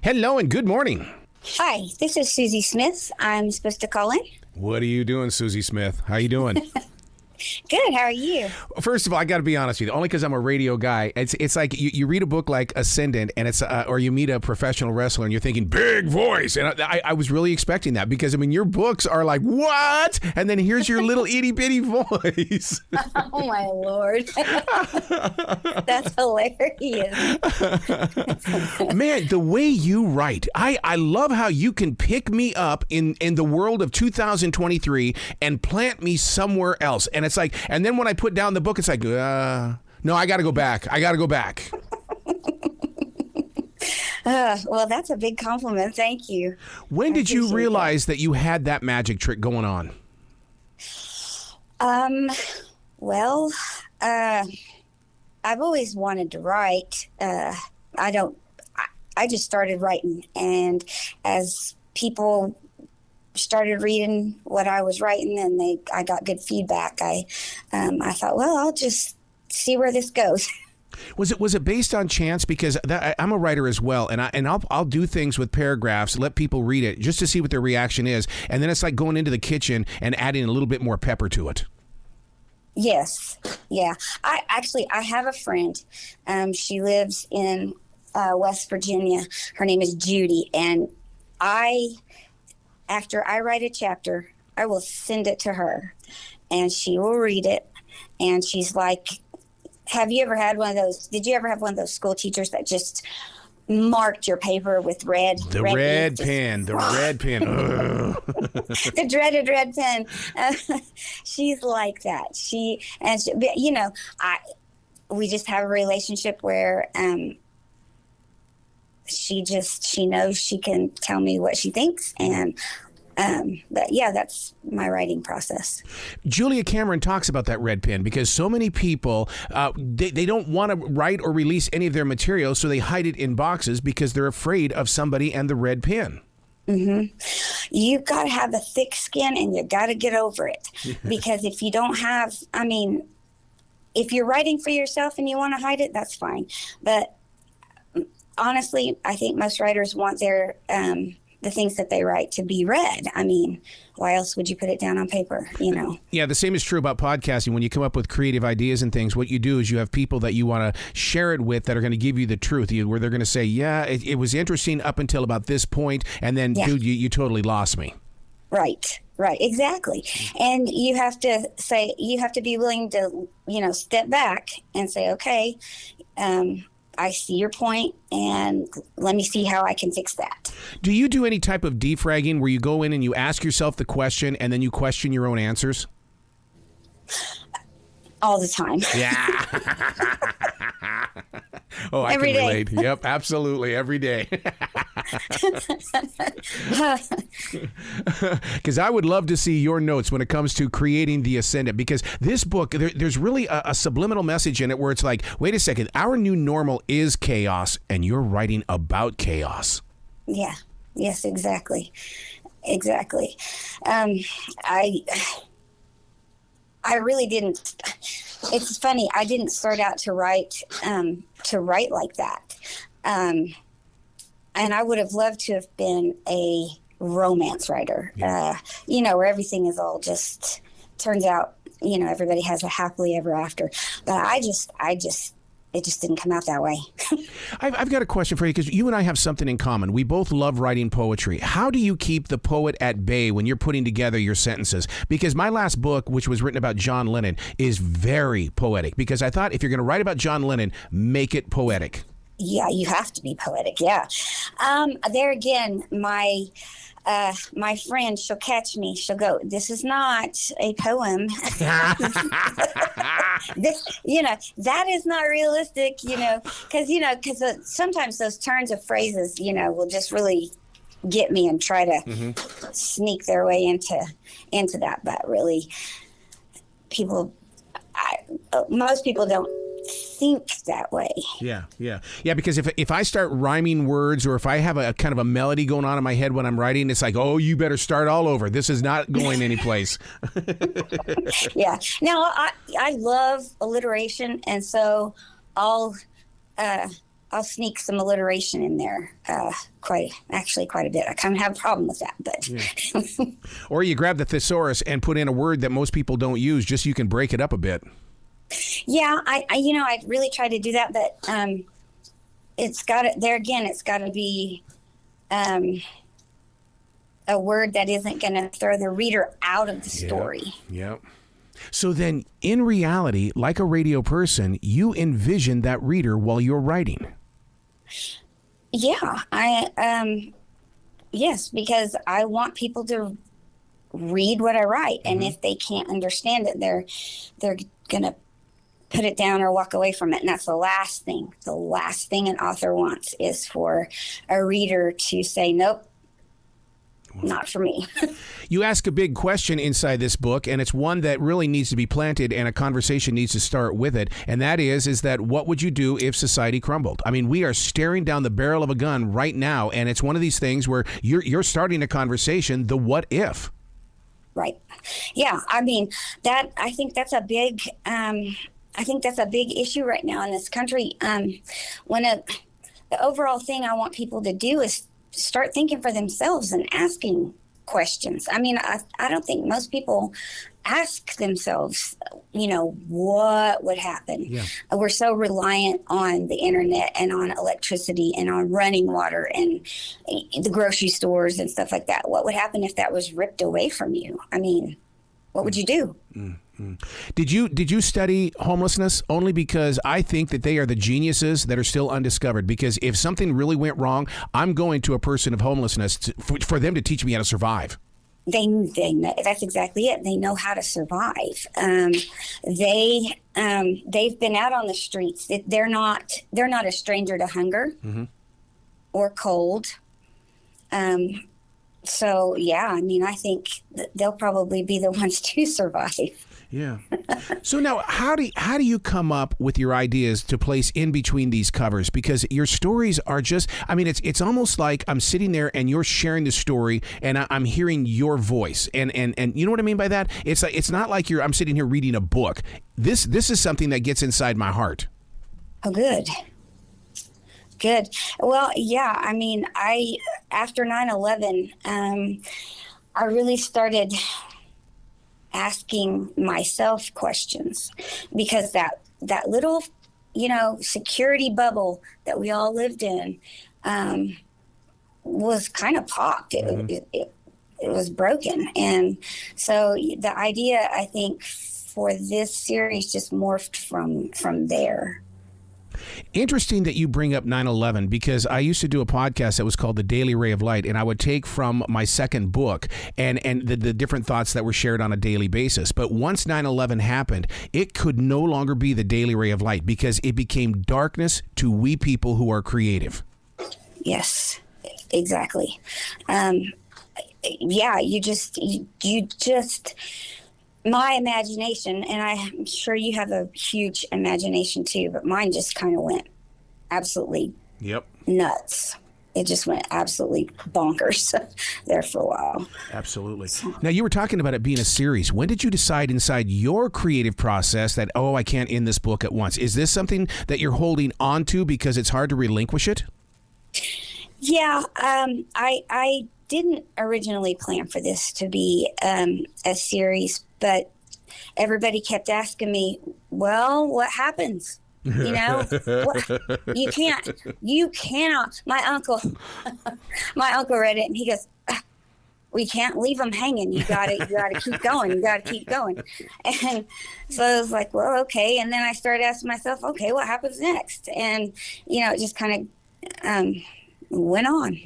Hello and good morning. Hi, this is Susy Smith. I'm supposed to call in. What are you doing, Susy Smith? How you doing? Good. How are you? First of all, I got to be honest with you. Only because I'm a radio guy. It's like you read a book like Ascendant, and it's or you meet a professional wrestler, and you're thinking big voice, and I was really expecting that because I mean your books are like what, and then here's your little itty bitty voice. Oh my Lord, that's hilarious. Man, the way you write, I love how you can pick me up in the world of 2023 and plant me somewhere else, and it's like, and then when I put down the book, it's like, no, I got to go back. Well, that's a big compliment. Thank you. When did you realize that you had that magic trick going on? Well, I've always wanted to write. I just started writing, and as people started reading what I was writing, and I got good feedback. I thought, well, I'll just see where this goes. Was it based on chance? Because I'm a writer as well, and I'll do things with paragraphs, let people read it just to see what their reaction is, and then it's like going into the kitchen and adding a little bit more pepper to it. Yes, yeah. I have a friend. She lives in West Virginia. Her name is Judy, and after I write a chapter, I will send it to her, and she will read it, and she's like, have you ever had one of those? Did you ever have one of those school teachers that just marked your paper with red? The red pen. The dreaded red pen. She's like that. We just have a relationship where she knows she can tell me what she thinks, and but yeah, that's my writing process. Julia Cameron talks about that red pen because so many people they don't want to write or release any of their material, so they hide it in boxes because they're afraid of somebody and the red pen. Mm-hmm. You got to have a thick skin, and you got to get over it. Because if you don't have, if you're writing for yourself and you want to hide it, that's fine. But honestly, I think most writers want their the things that they write to be read. Why else would you put it down on paper, Yeah, the same is true about podcasting. When you come up with creative ideas and things, what you do is you have people that you want to share it with that are going to give you the truth, where they're going to say, yeah, it was interesting up until about this point, and then, dude, you totally lost me. Right, exactly. And you have to be willing to, step back and say, okay, I see your point, and let me see how I can fix that. Do you do any type of defragging where you go in and you ask yourself the question and then you question your own answers? All the time. Yeah. Oh, I every can day. relate. Yep, absolutely. Every day. Because I would love to see your notes when it comes to creating the Ascendant, because this book, there's really a subliminal message in it where it's like, wait a second, our new normal is chaos, and you're writing about chaos. Yeah. Yes, exactly. I really didn't. It's funny. I didn't start out to write like that. And I would have loved to have been a romance writer, where everything is all just turns out, everybody has a happily ever after. But it just didn't come out that way. I've got a question for you, because you and I have something in common. We both love writing poetry. How do you keep the poet at bay when you're putting together your sentences? Because my last book, which was written about John Lennon, is very poetic, because I thought if you're going to write about John Lennon, make it poetic. Yeah, you have to be poetic. Yeah. There again, my friend, she'll catch me. She'll go, "This is not a poem." That is not realistic, because sometimes those turns of phrases, will just really get me and try to sneak their way into that. But really, most people don't think that way. Yeah. Because if I start rhyming words, or if I have a kind of a melody going on in my head when I'm writing, it's like, oh, you better start all over. This is not going anyplace. Yeah. Now I love alliteration, and so I'll I'll sneak some alliteration in there. Quite a bit. I kind of have a problem with that, but. Yeah. Or you grab the thesaurus and put in a word that most people don't use, just so you can break it up a bit. Yeah, I really try to do that, but it's got to be a word that isn't going to throw the reader out of the story. Yep. So then, in reality, like a radio person, you envision that reader while you're writing. Yeah, yes, because I want people to read what I write, and if they can't understand it, they're gonna put it down or walk away from it, and that's the last thing. The last thing an author wants is for a reader to say, "Nope, not for me." You ask a big question inside this book, and it's one that really needs to be planted, and a conversation needs to start with it. And that is that what would you do if society crumbled? I mean, we are staring down the barrel of a gun right now, and it's one of these things where you're starting a conversation, the what if. Right. Yeah. I mean, I think that's a big issue right now in this country. The overall thing I want people to do is start thinking for themselves and asking questions. I mean, I don't think most people ask themselves, what would happen? Yeah. We're so reliant on the internet and on electricity and on running water and the grocery stores and stuff like that. What would happen if that was ripped away from you? I mean, what would you do? Mm-hmm. Did you study homelessness? Only because I think that they are the geniuses that are still undiscovered. Because if something really went wrong, I'm going to a person of homelessness for them to teach me how to survive. They know, that's exactly it. They know how to survive. They've been out on the streets. They're not a stranger to hunger or cold. So yeah, I mean, I think they'll probably be the ones to survive. Yeah. So now, how do you come up with your ideas to place in between these covers? Because your stories are just, I mean, it's almost like I'm sitting there and you're sharing the story and I'm hearing your voice. And you know what I mean by that? It's not like I'm sitting here reading a book. This is something that gets inside my heart. Oh, good. Good. Well, yeah, I mean, after 9/11, I really started asking myself questions, because that little, security bubble that we all lived in was kind of popped. It was broken. And so the idea, I think, for this series just morphed from there. Interesting that you bring up 9/11, because I used to do a podcast that was called The Daily Ray of Light, and I would take from my second book and the different thoughts that were shared on a daily basis. But once 9/11 happened, it could no longer be the Daily Ray of Light, because it became darkness to we people who are creative. Yes, exactly. Yeah, you just my imagination, and I'm sure you have a huge imagination too, but mine just kind of went absolutely nuts. It just went absolutely bonkers there for a while. Absolutely. Now, you were talking about it being a series. When did you decide inside your creative process that, I can't end this book at once? Is this something that you're holding on to because it's hard to relinquish it? Yeah, I didn't originally plan for this to be a series, but everybody kept asking me, well, what happens? You cannot. My uncle read it and he goes, we can't leave them hanging. You gotta keep going. You gotta keep going. And so I was like, well, okay. And then I started asking myself, okay, what happens next? And, it just kind of, went on.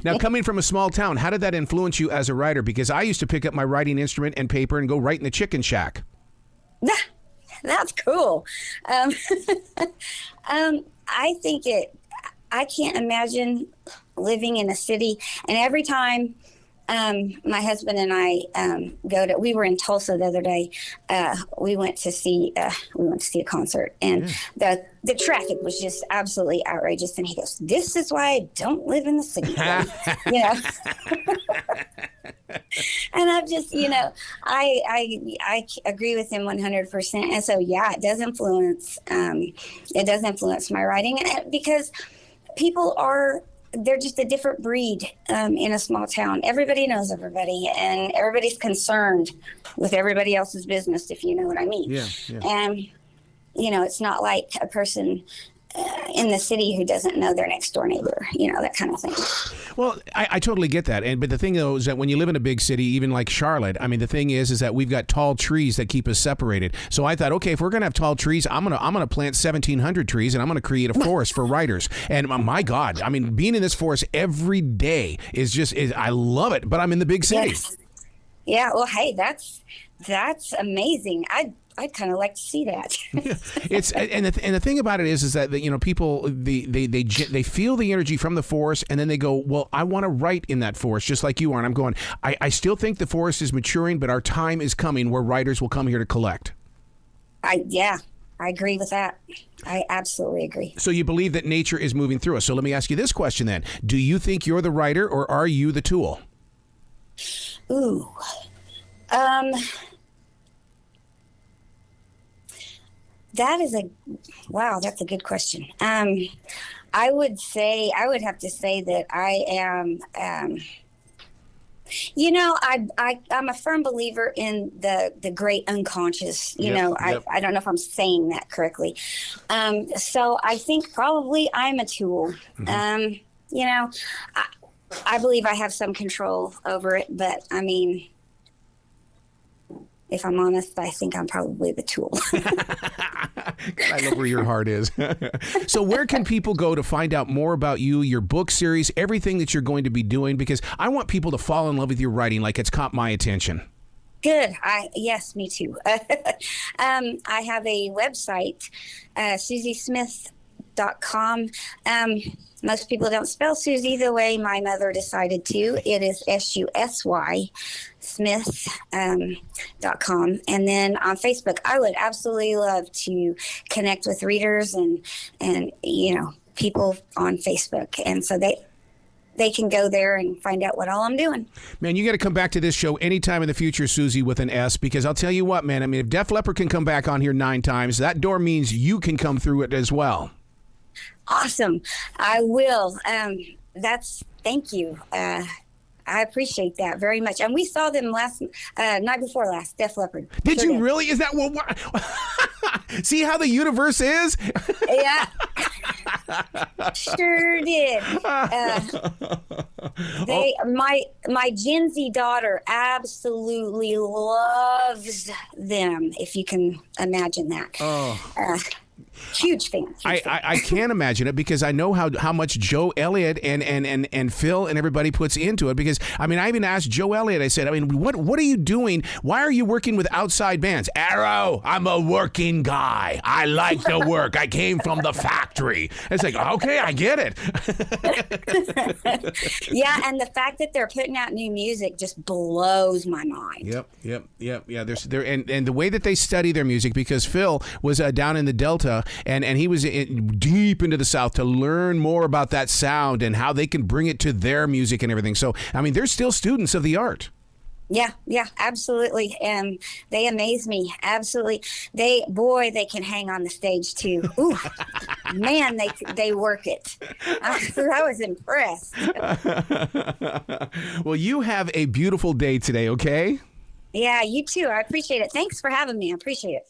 Now, coming from a small town, how did that influence you as a writer? Because I used to pick up my writing instrument and paper and go write in the chicken shack. That's cool. I think I can't imagine living in a city. And every time my husband and I we were in Tulsa the other day. We went to see a concert, and the traffic was just absolutely outrageous. And he goes, "This is why I don't live in the city." And I've just, I agree with him 100%. And so, yeah, it does influence my writing, and because they're just a different breed in a small town. Everybody knows everybody, and everybody's concerned with everybody else's business, if you know what I mean. Yeah, yeah. And, it's not like a person in the city who doesn't know their next door neighbor, that kind of thing. Well, I totally get that. But the thing, though, is that when you live in a big city, even like Charlotte, I mean, the thing is that we've got tall trees that keep us separated. So I thought, okay, if we're going to have tall trees, I'm going to plant 1,700 trees, and I'm going to create a forest for writers. And my God, I mean, being in this forest every day I love it, but I'm in the big city. Yes. Yeah. Well, hey, that's amazing. I'd kind of like to see that. It's and the thing about it is that people they feel the energy from the forest, and then they go, well, I want to write in that forest just like you are. And I'm going, I still think the forest is maturing, but our time is coming where writers will come here to collect. I agree with that. I absolutely agree. So you believe that nature is moving through us. So let me ask you this question then: do you think you're the writer, or are you the tool? Ooh. That's a good question. I would have to say that I am, I'm a firm believer in the great unconscious, Yep. I don't know if I'm saying that correctly. So I think probably I'm a tool. Mm-hmm. I believe I have some control over it, but I mean, if I'm honest, I think I'm probably the tool. I know where your heart is. So where can people go to find out more about you, your book series, everything that you're going to be doing? Because I want people to fall in love with your writing like it's caught my attention. Good. Yes, me too. I have a website, susysmith.com. Most people don't spell Susie the way my mother decided to. It is SUSY Smith.com. And then on Facebook, I would absolutely love to connect with readers and people on Facebook. And so they can go there and find out what all I'm doing. Man, you got to come back to this show anytime in the future, Susie, with an S, because I'll tell you what, man, I mean, if Def Leppard can come back on here 9 times, that door means you can come through it as well. Awesome. I will. Thank you. I appreciate that very much. And we saw them night before last, Def Leppard. Did you really? Is that what? See how the universe is? Yeah. Sure did. My Gen Z daughter absolutely loves them, if you can imagine that. Oh. Huge fan. I can't imagine it, because I know how much Joe Elliott and Phil and everybody puts into it. Because I mean, I even asked Joe Elliott. I said, I mean, what are you doing? Why are you working with outside bands? Arrow, I'm a working guy. I like to work. I came from the factory. It's like, okay, I get it. Yeah, and the fact that they're putting out new music just blows my mind. Yep. Yeah. And the way that they study their music, because Phil was down in the Delta. And he was deep into the South to learn more about that sound and how they can bring it to their music and everything. So, I mean, they're still students of the art. Yeah, absolutely. And they amaze me. Absolutely. They can hang on the stage too. Ooh, man, they work it. I was impressed. Well, you have a beautiful day today, okay? Yeah, you too. I appreciate it. Thanks for having me. I appreciate it.